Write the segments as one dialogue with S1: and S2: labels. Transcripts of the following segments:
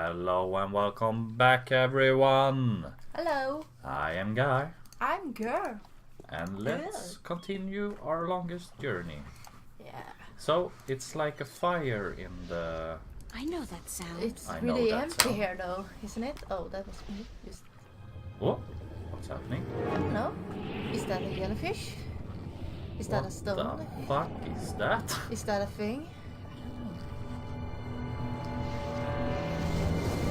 S1: Hello and welcome back, everyone.
S2: Hello.
S1: I am Guy.
S2: I'm Girl.
S1: And let's continue our longest journey.
S2: Yeah.
S1: So, it's like a fire in the...
S3: I know that sound.
S2: It's
S1: I know
S2: really
S1: that
S2: empty
S1: sound.
S2: here though, isn't it? Oh, that was me. Just...
S1: What? What's happening?
S2: I don't know. Is that a jellyfish? Is that a stone?
S1: What the fuck is that?
S2: Is that a thing?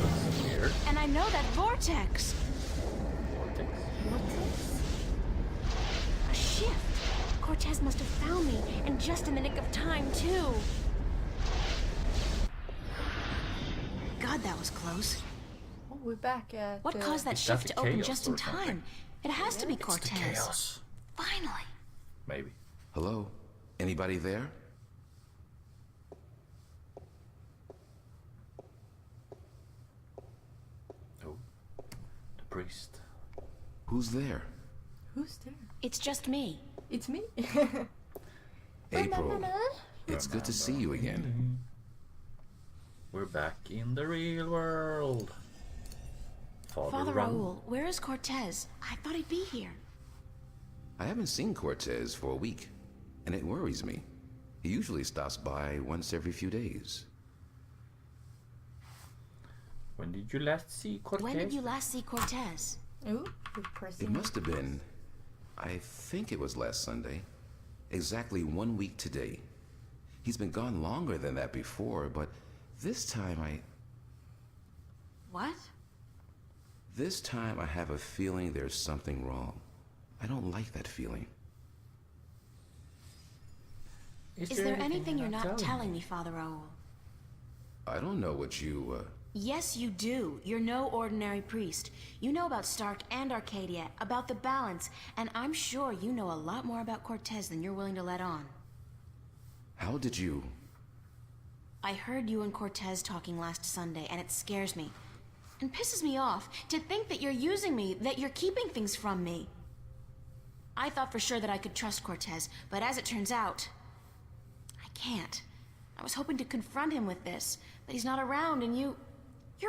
S1: Looks weird.
S3: And I know that vortex.
S1: Vortex.
S2: What is?
S3: A shift. Cortez must have found me, and just in the nick of time, too. God, that was close.
S2: Oh, we're back at...
S3: What caused that
S1: Is that
S3: shift
S1: the
S3: to open
S1: chaos
S3: just in
S1: or something?
S3: time? It has to be
S1: It's the
S3: Cortez.
S1: chaos.
S3: Finally.
S1: Maybe.
S4: Hello? Anybody there?
S1: Oh. The priest.
S4: Who's there?
S2: Who's there?
S3: It's just me.
S2: It's me.
S4: April. It's good to see you again.
S1: We're back in the real world.
S3: Father
S1: Raoul.
S3: Raoul, where is Cortez? I thought he'd be here.
S4: I haven't seen Cortez for a week, and it worries me. He usually stops by once every few days.
S1: When did you last see Cortez?
S3: When did you last see Cortez?
S2: Ooh, we're pressing.
S4: It must have been, I think it was last Sunday. Exactly 1 week today. He's been gone longer than that before, but this time
S3: What?
S4: This time I have a feeling there's something wrong. I don't like that feeling.
S3: Is there anything you're not telling me, Father Raoul?
S4: I don't know what you,
S3: Yes, you do. You're no ordinary priest. You know about Stark and Arcadia, about the balance, and I'm sure you know a lot more about Cortez than you're willing to let on.
S4: How did you...
S3: I heard you and Cortez talking last Sunday, and it scares me. And pisses me off to think that you're using me, that you're keeping things from me. I thought for sure that I could trust Cortez, but as it turns out, I can't. I was hoping to confront him with this, but he's not around, and you're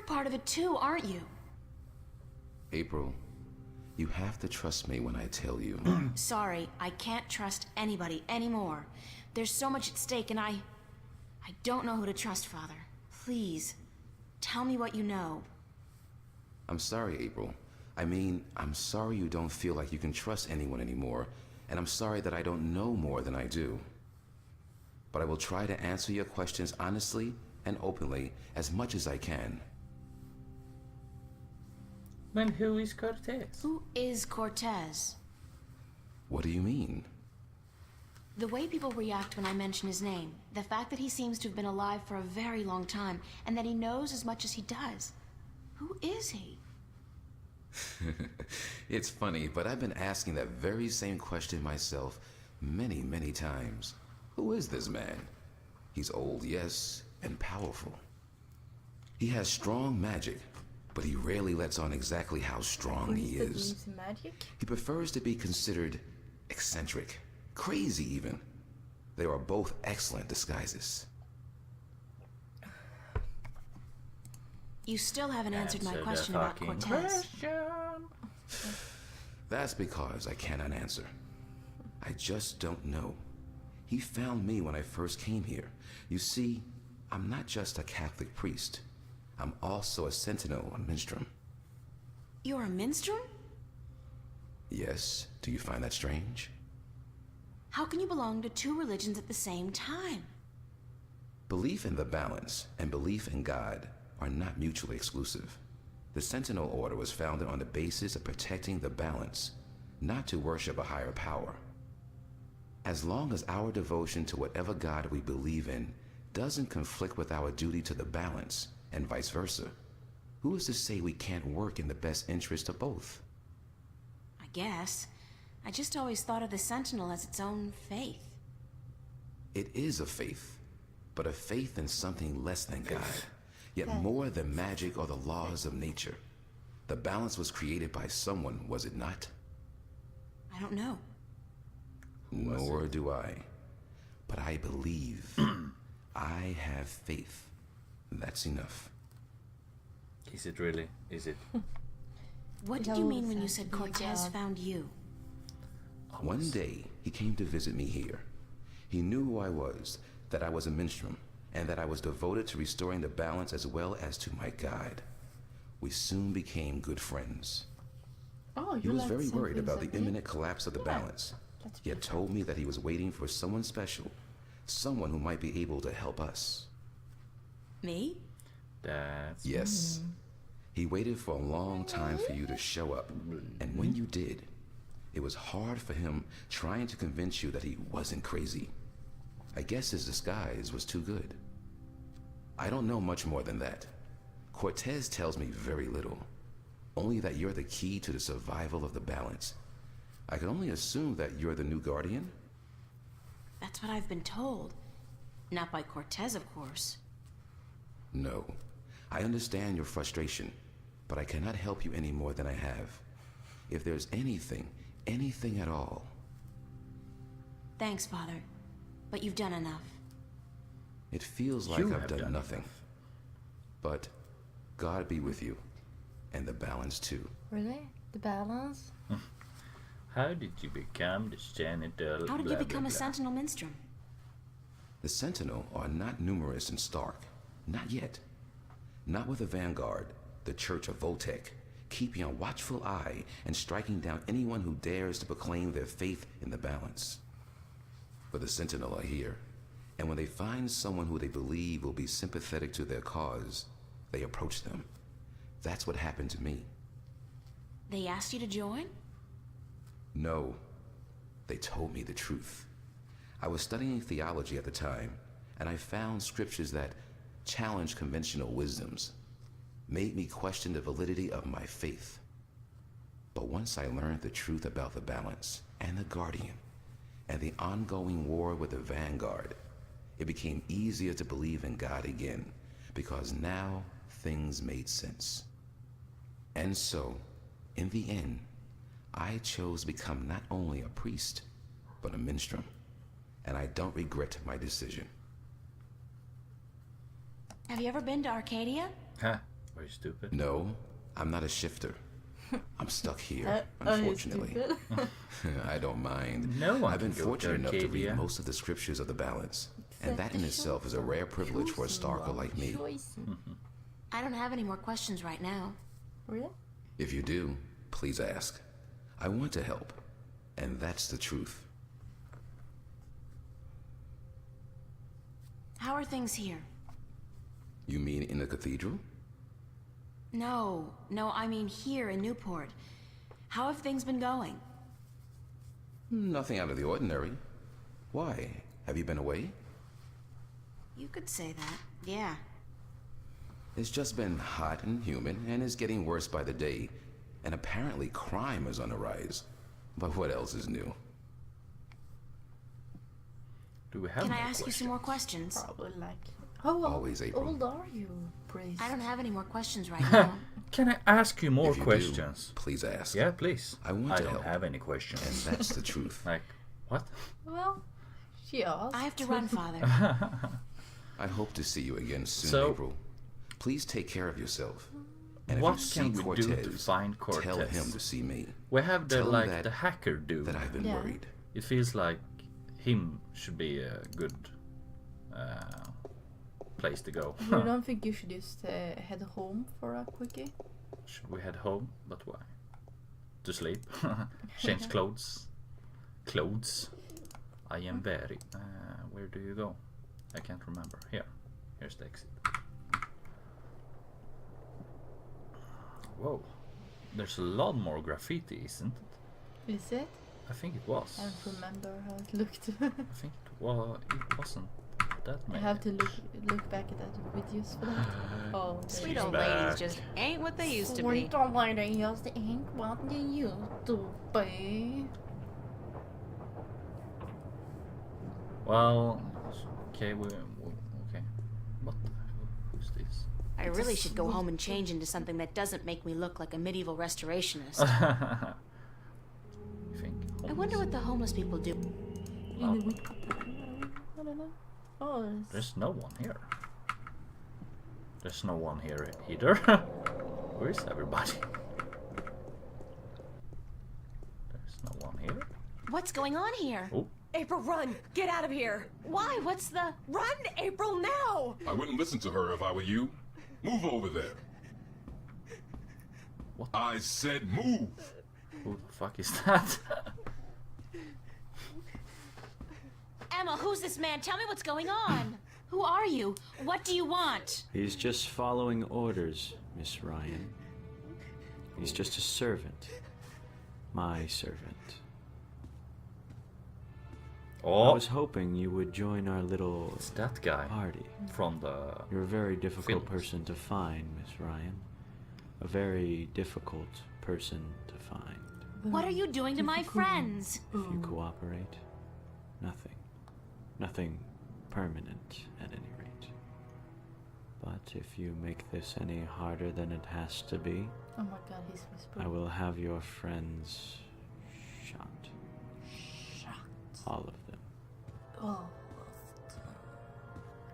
S3: part of it too, aren't you?
S4: April, you have to trust me when I tell you.
S3: Sorry, I can't trust anybody anymore. There's so much at stake, and I don't know who to trust, Father. Please, tell me what you know.
S4: I'm sorry, April. I mean, I'm sorry you don't feel like you can trust anyone anymore, and I'm sorry that I don't know more than I do. But I will try to answer your questions honestly and openly as much as I can.
S1: Then who is Cortez?
S3: Who is Cortez?
S4: What do you mean?
S3: The way people react when I mention his name, the fact that he seems to have been alive for a very long time, and that he knows as much as he does. Who is he?
S4: It's funny, but I've been asking that very same question myself many, many times. Who is this man? He's old, yes, and powerful. He has strong magic, but he rarely lets on exactly how strong he
S2: Priest that
S4: is.
S2: uses magic?
S4: He prefers to be considered eccentric, crazy even. They are both excellent disguises.
S3: You still haven't answered my
S1: Answer the
S3: question about
S1: fucking
S3: Cortez.
S1: question.
S4: That's because I cannot answer. I just don't know. He found me when I first came here. You see, I'm not just a Catholic priest. I'm also a sentinel on Minstrom.
S3: You're a minstrel?
S4: Yes, do you find that strange?
S3: How can you belong to two religions at the same time?
S4: Belief in the balance and belief in God are not mutually exclusive. The Sentinel Order was founded on the basis of protecting the balance, not to worship a higher power. As long as our devotion to whatever God we believe in doesn't conflict with our duty to the balance, and vice versa, who is to say we can't work in the best interest of both?
S3: I guess. I just always thought of the Sentinel as its own faith.
S4: It is a faith, but a faith in something less than God, yet more than magic or the laws of nature. The balance was created by someone, was it not?
S3: I don't know.
S4: Nor do I. But I believe. I have faith. That's enough.
S1: Is it really? Is it?
S3: What
S2: It
S3: did you mean when you
S2: always
S3: said
S2: has to be
S3: Cortez
S2: God.
S3: found you?
S4: One day, he came to visit me here. He knew who I was, that I was a minstrel, and that I was devoted to restoring the balance as well as to my guide. We soon became good friends.
S2: Oh,
S4: He
S2: you
S4: was
S2: like
S4: very
S2: same
S4: worried
S2: things
S4: about
S2: like
S4: the
S2: me?
S4: imminent collapse of the
S2: Yeah,
S4: balance.
S2: that's
S4: He had told me that he was waiting for someone special, someone who might be able to help us.
S3: Me?
S1: That's
S4: Yes. He waited for a long time for you to show up, and when you did, it was hard for him trying to convince you that he wasn't crazy. I guess his disguise was too good. I don't know much more than that. Cortez tells me very little, only that you're the key to the survival of the balance. I can only assume that you're the new guardian.
S3: That's what I've been told. Not by Cortez, of course.
S4: No, I understand your frustration, but I cannot help you any more than I have. If there's anything at all,
S3: Thanks, Father. But you've done enough.
S4: it feels like
S1: You
S4: I've
S1: have
S4: done
S1: done
S4: nothing. But God be with you, and the balance too.
S2: Really? The balance?
S1: How did you become the janitor?
S3: How did
S1: blah,
S3: you become
S1: blah,
S3: a
S1: blah.
S3: Sentinel Minstrom?
S4: The Sentinel are not numerous and stark. Not yet. Not with the Vanguard, the Church of Voltec, keeping a watchful eye and striking down anyone who dares to proclaim their faith in the balance. But the Sentinel are here, and when they find someone who they believe will be sympathetic to their cause, they approach them. That's what happened to me.
S3: They asked you to join?
S4: No, they told me the truth. I was studying theology at the time, and I found scriptures that challenged conventional wisdoms, made me question the validity of my faith. But once I learned the truth about the balance and the Guardian and the ongoing war with the Vanguard, it became easier to believe in God again, because now things made sense. And so, in the end, I chose to become not only a priest, but a minstrel, and I don't regret my decision.
S3: Have you ever been to Arcadia?
S1: Huh? Are you stupid?
S4: No, I'm not a shifter. I'm stuck here,
S2: Are you
S4: unfortunately.
S2: stupid?
S4: I don't mind.
S1: No one
S4: I've been
S1: can go to
S4: fortunate enough to
S1: Arcadia.
S4: read most of the scriptures of the balance, and that in
S2: the
S4: itself is a rare privilege for a stalker like me.
S3: I don't have any more questions right now.
S2: Really?
S4: If you do, please ask. I want to help, and that's the truth.
S3: How are things here?
S4: You mean in the cathedral?
S3: No, I mean here in Newport. How have things been going?
S4: Nothing out of the ordinary. Why? Have you been away?
S3: You could say that, yeah.
S4: It's just been hot and humid, and is getting worse by the day. And apparently crime is on the rise. But what else is new?
S1: Do we have
S3: Can I
S1: more
S3: ask you some more questions?
S2: Probably like. How
S4: Always, April.
S2: old are you, priest?
S3: I don't have any more questions right now.
S1: Can I ask you more
S4: If you
S1: questions?
S4: do, please ask.
S1: Yeah, please.
S4: I want to
S1: don't
S4: help.
S1: have any questions.
S4: And that's the truth.
S1: Like, what?
S2: Well, she asked.
S3: I have to run, Father.
S4: I hope to see you again soon,
S1: So-
S4: April. Please take care of yourself. And
S1: What
S4: if you see
S1: can we
S4: Cortez,
S1: do to find
S4: tell
S1: Cortez?
S4: him to see me.
S1: We have the
S4: Tell him
S1: the hacker dude.
S4: that I've been
S2: Yeah.
S4: worried.
S1: It feels like him should be a good place to go.
S2: You don't think you should just head home for a quickie?
S1: Should we head home? But why? To sleep? Change clothes? Clothes? I am very... where do you go? I can't remember. Here. Here's the exit. Whoa. There's a lot more graffiti, isn't it?
S2: Is it?
S1: I think it was.
S2: I don't remember how it looked.
S1: I think it wasn't that
S2: I
S1: many.
S2: have to look back at that videos for that. Oh,
S1: Sweet
S3: Sweet
S1: She's
S3: old
S1: back.
S3: ladies just ain't what they used to be.
S2: Sweet old lady just ain't what they used to be.
S1: Well, okay, okay. What? Who's this?
S3: I really should go home and change into something that doesn't make me look like a medieval restorationist.
S1: You think?
S3: I wonder what the homeless people do.
S2: In the week. I don't know. Oh,
S1: There's no one here. There's no one here either. Where is everybody? There's no one here.
S3: What's going on here?
S1: Oh,
S5: April, run! Get out of here!
S3: Why? What's the...
S5: Run, April, now!
S6: I wouldn't listen to her if I were you. Move over there.
S1: What?
S6: I said move!
S1: who the fuck is that?
S3: Emma, who's this man? Tell me what's going on. Who are you? What do you want?
S7: He's just following orders, Miss Ryan. He's just a servant. My servant. I
S1: Oh,
S7: was hoping you would join our little
S1: it's that guy
S7: party.
S1: from the...
S7: You're a very difficult
S1: Films.
S7: person to find, Miss Ryan. A very difficult person to find.
S3: What are you doing to my friends?
S7: If you cooperate, nothing. Nothing permanent, at any rate. But if you make this any harder than it has to be,
S2: Oh my god, he's whispering.
S7: I will have your friends shot. All of them.
S2: Oh.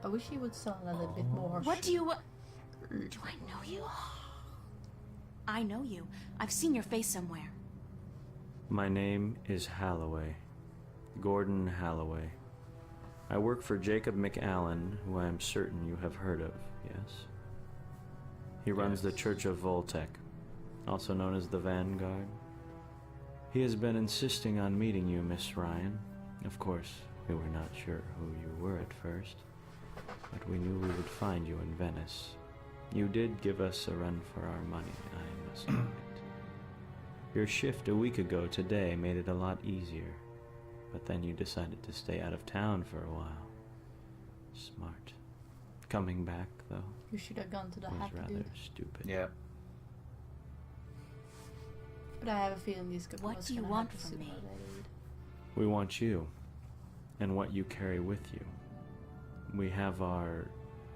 S2: I wish he would sound a little bit more.
S3: What do you... Do I know you? I know you. I've seen your face somewhere.
S7: My name is Halloway. Gordon Halloway. I work for Jacob McAllen, who I am certain you have heard of, yes? He runs the Church of Voltec, also known as the Vanguard. He has been insisting on meeting you, Miss Ryan. Of course, we were not sure who you were at first, but we knew we would find you in Venice. You did give us a run for our money, I must admit. Your shift a week ago today made it a lot easier, but then you decided to stay out of town for a while. Smart. Coming back, though,
S2: You should have gone to the
S7: was
S2: happy
S7: rather
S2: dude.
S7: stupid.
S1: Yeah.
S2: But I have a feeling this guy
S3: What
S2: was
S3: do you
S2: gonna
S3: want
S2: have to
S3: from
S2: sit
S3: me?
S2: by that dude.
S7: We want you, and what you carry with you. We have our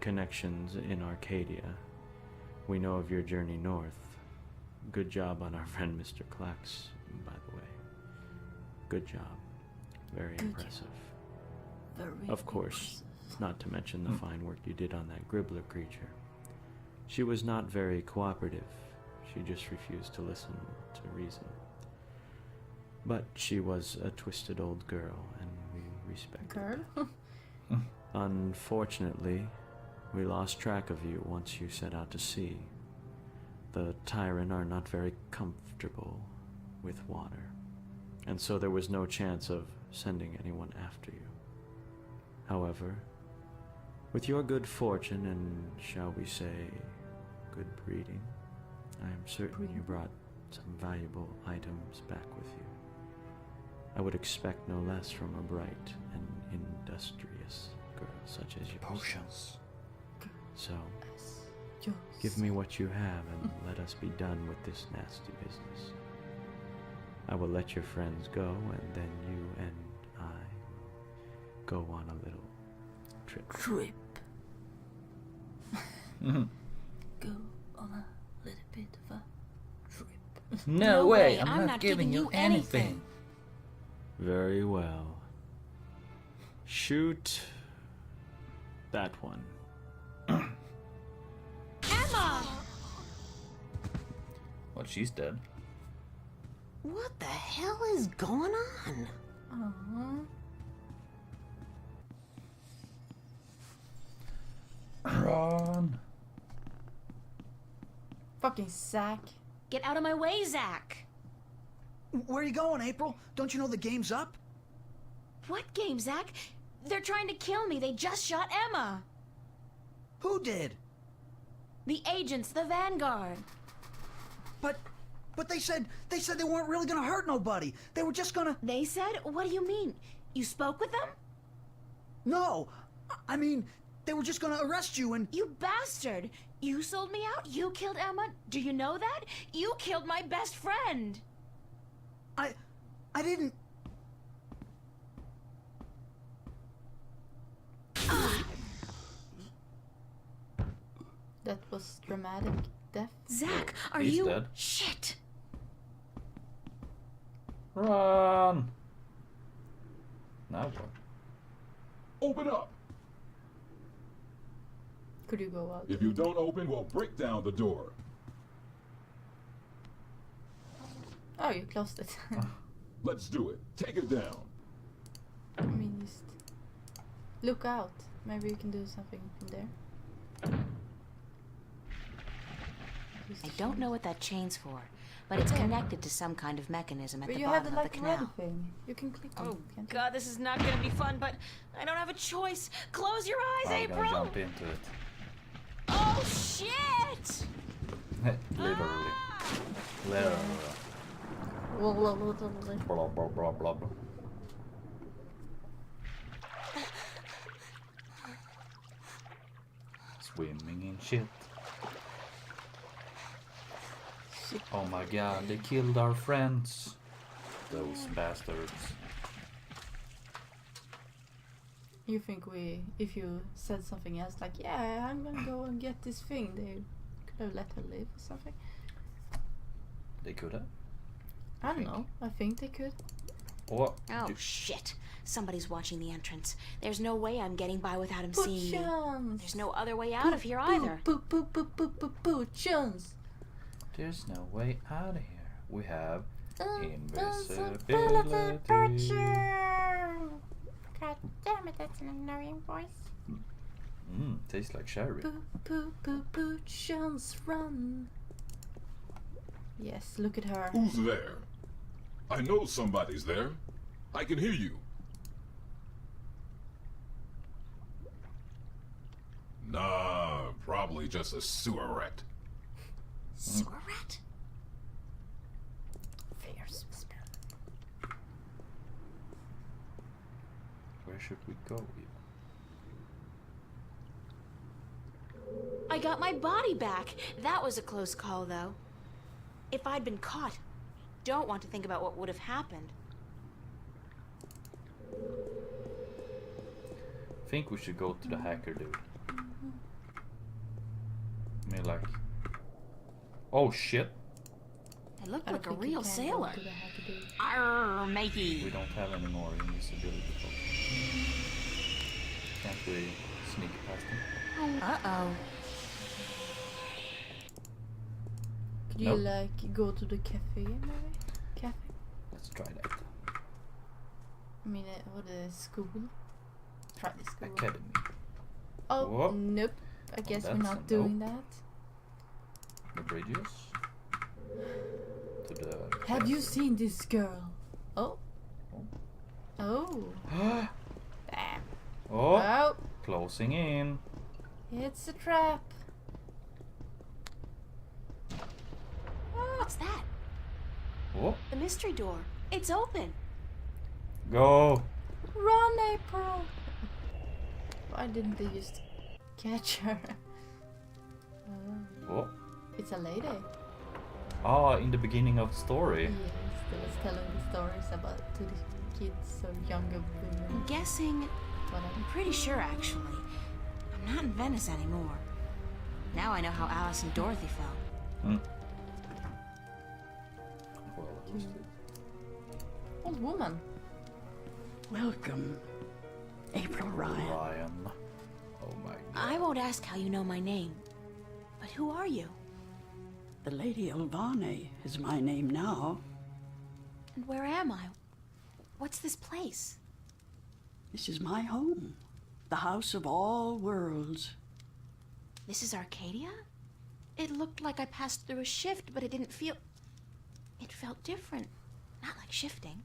S7: connections in Arcadia. We know of your journey north. Good job on our friend Mr. Clax, by the way. Good job. Very impressive.
S2: Very
S7: Of course, not to mention the fine work you did on that Gribbler creature. She was not very cooperative. She just refused to listen to reason. But she was a twisted old girl, and we respect her.
S2: girl.
S7: Unfortunately, we lost track of you once you set out to sea. The Tyran are not very comfortable with water, and so there was no chance of sending anyone after you. However, with your good fortune and, shall we say, good breeding, I am certain you brought some valuable items back with you. I would expect no less from a bright and industrious girl such as yourself.
S1: Potions.
S7: So, give me what you have and let us be done with this nasty business. I will let your friends go, and then you and I will go on a little trip.
S2: Go on a little bit of a trip.
S1: No way, I'm not giving you anything.
S7: Very well. Shoot that one.
S3: Emma!
S1: Well, she's dead.
S5: What the hell is going on?
S1: Run.
S2: Fucking sack.
S3: Get out of my way, Zach.
S8: Where are you going, April? Don't you know the game's up?
S3: What game, Zach? They're trying to kill me. They just shot Emma.
S8: Who did?
S3: The agents, the Vanguard.
S8: But they said they weren't really gonna hurt nobody. They were just gonna...
S3: They said? What do you mean? You spoke with them?
S8: No, I mean, they were just gonna arrest you and...
S3: You bastard! You sold me out? You killed Emma? Do you know that? You killed my best friend!
S8: I didn't...
S2: That was dramatic death.
S3: Zach, are
S1: He's
S3: you...
S1: dead.
S3: Shit!
S1: Run. Now what?
S6: Open up!
S2: Could you go out?
S6: If you don't open, we'll break down the door.
S2: Oh, you closed it.
S6: Let's do it. Take it down.
S2: I mean, just look out. Maybe you can do something from there.
S3: I don't know what that chain's for, but it's connected to some kind of mechanism at
S2: But
S3: the
S2: you have
S3: bottom
S2: the
S3: of the
S2: like red
S3: canal.
S2: thing. You can click on
S3: Oh
S2: it, can't you?
S3: god, this is not gonna be fun, but I don't have a choice. Close your eyes,
S1: I'm gonna
S3: April!
S1: jump into it.
S3: Oh shit!
S1: Literally. Literally.
S2: Blah, blah, blah, blah, blah.
S1: Blah blah blah blah blah. Swimming in shit. Oh my god, they killed our friends. Those bastards.
S2: You think if you said something else like, yeah, I'm gonna go and get this thing, they could have let her live or something?
S1: They could have.
S2: I don't know. I think they could.
S1: Or
S3: Oh shit. Somebody's watching the entrance. There's no way I'm getting by without him seeing me.
S2: Chance.
S3: There's no other way out of here either.
S2: Chance.
S1: there's no way out of here. We have invisibility.
S5: God damn it, that's an annoying voice.
S1: Tastes like sherry.
S2: Chance, run. Yes, look at her.
S6: Who's there? I know somebody's there. I can hear you. Nah, probably just a sewer rat.
S3: Sewer rat?
S5: Fierce whisper.
S1: Where should we go even?
S3: I got my body back. That was a close call, though. If I'd been caught, don't want to think about what would have happened.
S1: Think we should go to the hacker dude. I mean, like, oh shit,
S3: I looked
S2: I
S3: like a
S2: don't think you
S3: real
S2: can go
S3: sailor.
S2: to the hacker dude.
S3: Arr, matey.
S1: we don't have any more invisibility folks. Can't we sneak past him?
S3: Uh-oh.
S2: Could you
S1: Nope.
S2: like go to the cafe maybe? Cafe?
S1: Let's try that.
S2: I mean, or the school? Try the school.
S1: Academy.
S2: Oh,
S1: Whoop.
S2: nope. I guess we're
S1: that's
S2: not
S1: a
S2: doing that.
S1: The bridges. To the.
S2: Have you seen this girl? Oh.
S1: Oh.
S2: Oh. Bam.
S1: Oh,
S2: Oh.
S1: closing in.
S2: It's a trap.
S3: What's that?
S1: Oh,
S3: The mystery door. It's open.
S1: go.
S2: Run, April. Why didn't they just catch her?
S1: Oh.
S2: It's a lady.
S1: Ah, in the beginning of the story.
S2: Yes, they was telling the stories about to the kids or younger
S3: I'm
S2: women.
S3: guessing...
S2: Whatever.
S3: I'm pretty sure, actually. I'm not in Venice anymore. Now I know how Alice and Dorothy felt.
S1: Well, it was
S2: Old woman.
S5: Welcome, April Ryan.
S1: Ryan. Oh my god.
S3: I won't ask how you know my name. But who are you?
S5: The Lady Elvane is my name now.
S3: And where am I? What's this place?
S5: This is my home, the house of all worlds.
S3: This is Arcadia? It looked like I passed through a shift, but it didn't feel... It felt different. Not like shifting.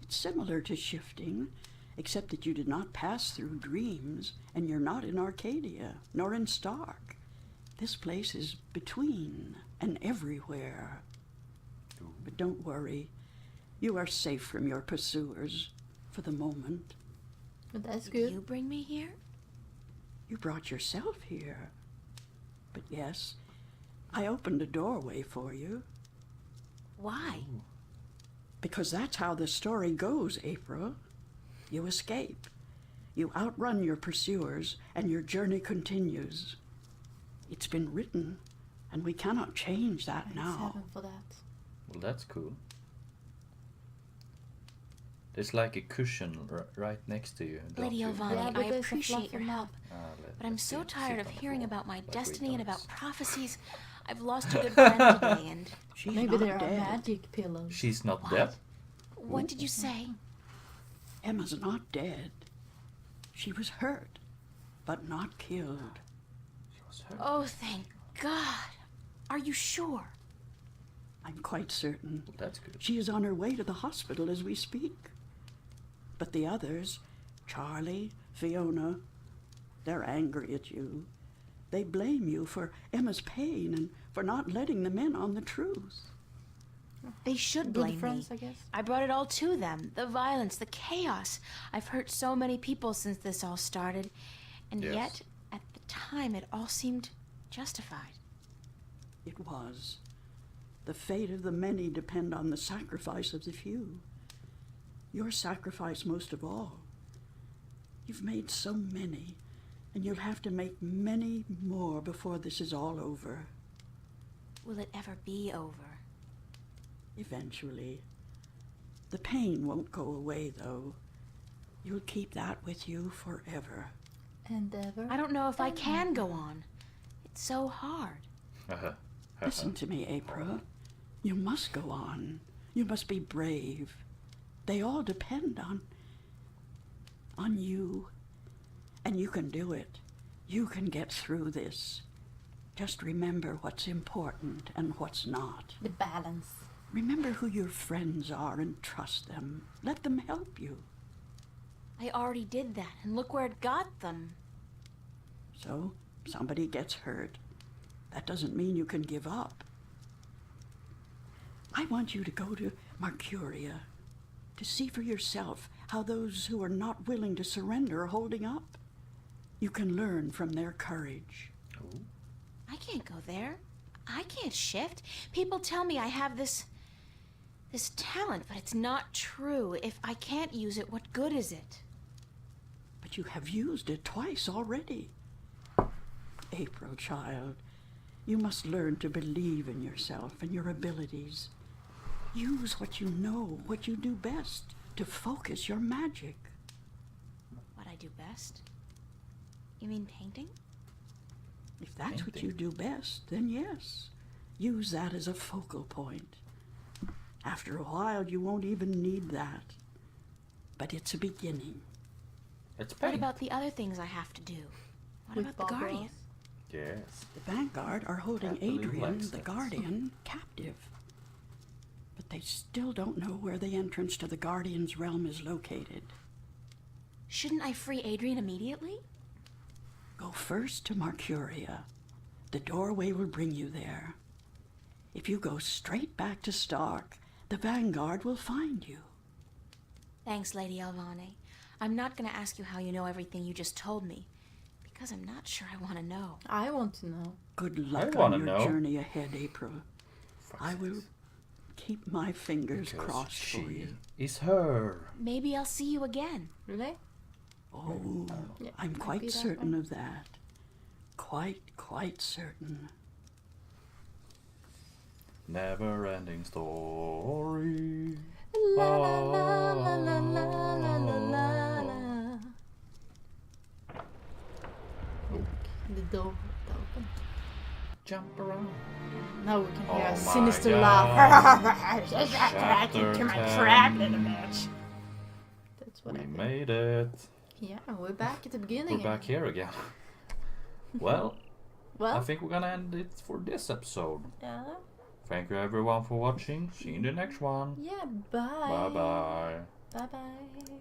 S5: It's similar to shifting, except that you did not pass through dreams, and you're not in Arcadia, nor in Stark. This place is between and everywhere. But don't worry, you are safe from your pursuers, for the moment.
S2: But that's
S3: Did
S2: good.
S3: you bring me here?
S5: You brought yourself here. But yes, I opened a doorway for you,
S3: Why?
S5: because that's how the story goes, April. You escape. You outrun your pursuers, and your journey continues. It's been written, and we cannot change that
S2: Thanks
S5: now.
S2: heaven for that.
S1: Well, that's cool. There's like a cushion right next to you. don't
S3: Lady
S1: you?
S3: Elvane,
S2: Yeah, but
S3: I
S2: there's a
S3: appreciate your
S2: fluffy
S3: help.
S1: Ah,
S3: But I'm
S1: let's
S3: so
S1: sit
S3: tired
S1: on
S3: of
S1: the
S3: hearing
S1: floor,
S3: about my
S1: like we
S3: destiny and
S1: don't.
S3: about prophecies. I've lost a good friend today, and...
S5: She's
S2: Maybe
S5: not
S2: there are
S5: dead.
S2: magic pillows.
S1: She's not
S3: What?
S1: dead.
S3: What did you say?
S5: Emma's not dead. She was hurt, but not killed.
S1: She was hurt.
S3: Oh, thank God. Are you sure?
S5: I'm quite certain.
S1: That's good.
S5: She is on her way to the hospital as we speak. But the others, Charlie, Fiona, they're angry at you. They blame you for Emma's pain and for not letting them in on the truth.
S3: They should
S2: Good
S3: blame
S2: friends,
S3: me.
S2: I guess.
S3: I brought it all to them. The violence, the chaos. I've hurt so many people since this all started. And
S1: Yes.
S3: yet, at the time, it all seemed justified.
S5: It was. The fate of the many depend on the sacrifice of the few. Your sacrifice most of all. You've made so many, and you'll have to make many more before this is all over.
S3: Will it ever be over?
S5: Eventually. The pain won't go away, though. You'll keep that with you forever.
S2: And ever.
S3: I don't know if I can go on. It's so hard.
S5: Listen to me, April. You must go on. You must be brave. They all depend on you. And you can do it. You can get through this. Just remember what's important and what's not.
S2: The balance.
S5: Remember who your friends are and trust them. Let them help you.
S3: I already did that, and look where it got them.
S5: So, somebody gets hurt. That doesn't mean you can give up. I want you to go to Mercuria to see for yourself how those who are not willing to surrender are holding up. You can learn from their courage.
S3: I can't go there. I can't shift. People tell me I have this talent, but it's not true. If I can't use it, what good is it?
S5: But you have used it twice already. April, child, you must learn to believe in yourself and your abilities. Use what you know, what you do best, to focus your magic.
S3: What I do best? You mean painting?
S5: If that's what you do best, then yes. Use that as a focal point. After a while, you won't even need that. But it's a beginning.
S1: It's
S3: What
S1: pain.
S3: about the other things I have to do? What
S2: With
S3: about the
S2: Bob
S3: Guardian?
S2: Ross.
S1: Yes.
S5: The Vanguard are holding
S1: Can't believe
S5: Adrian,
S1: Lex
S5: the
S1: does.
S5: Guardian, captive. But they still don't know where the entrance to the Guardian's realm is located.
S3: Shouldn't I free Adrian immediately?
S5: Go first to Mercuria. The doorway will bring you there. If you go straight back to Stark, the Vanguard will find you.
S3: Thanks, Lady Alvane. I'm not going to ask you how you know everything you just told me, because I'm not sure I want to know.
S2: I want to know.
S5: Good luck
S1: wanna
S5: on your
S1: know.
S5: journey ahead, April.
S1: Fuck's
S5: I will
S1: sakes.
S5: keep my fingers
S1: Because
S5: crossed
S1: she
S5: for you.
S1: is her.
S3: Maybe I'll see you again.
S2: Really?
S5: Oh,
S2: Yeah,
S5: I'm
S2: might be
S5: quite
S2: that
S5: certain
S2: way.
S5: of that. Quite certain.
S1: Never ending story.
S2: La la la la la la la la la la. Look, the door open.
S1: Jump around.
S2: Now we can hear
S1: Oh
S2: a
S1: my
S2: sinister
S1: God.
S2: laugh.
S1: Chapter
S2: to my
S1: 10.
S2: trap, little bitch. That's what
S1: We
S2: I think.
S1: made it.
S2: Yeah, we're back at the beginning.
S1: We're back here again. Well,
S2: Well,
S1: I think we're gonna end it for this episode.
S2: yeah.
S1: Thank you everyone for watching. See you in the next one.
S2: Yeah, bye.
S1: Bye bye.
S2: Bye bye.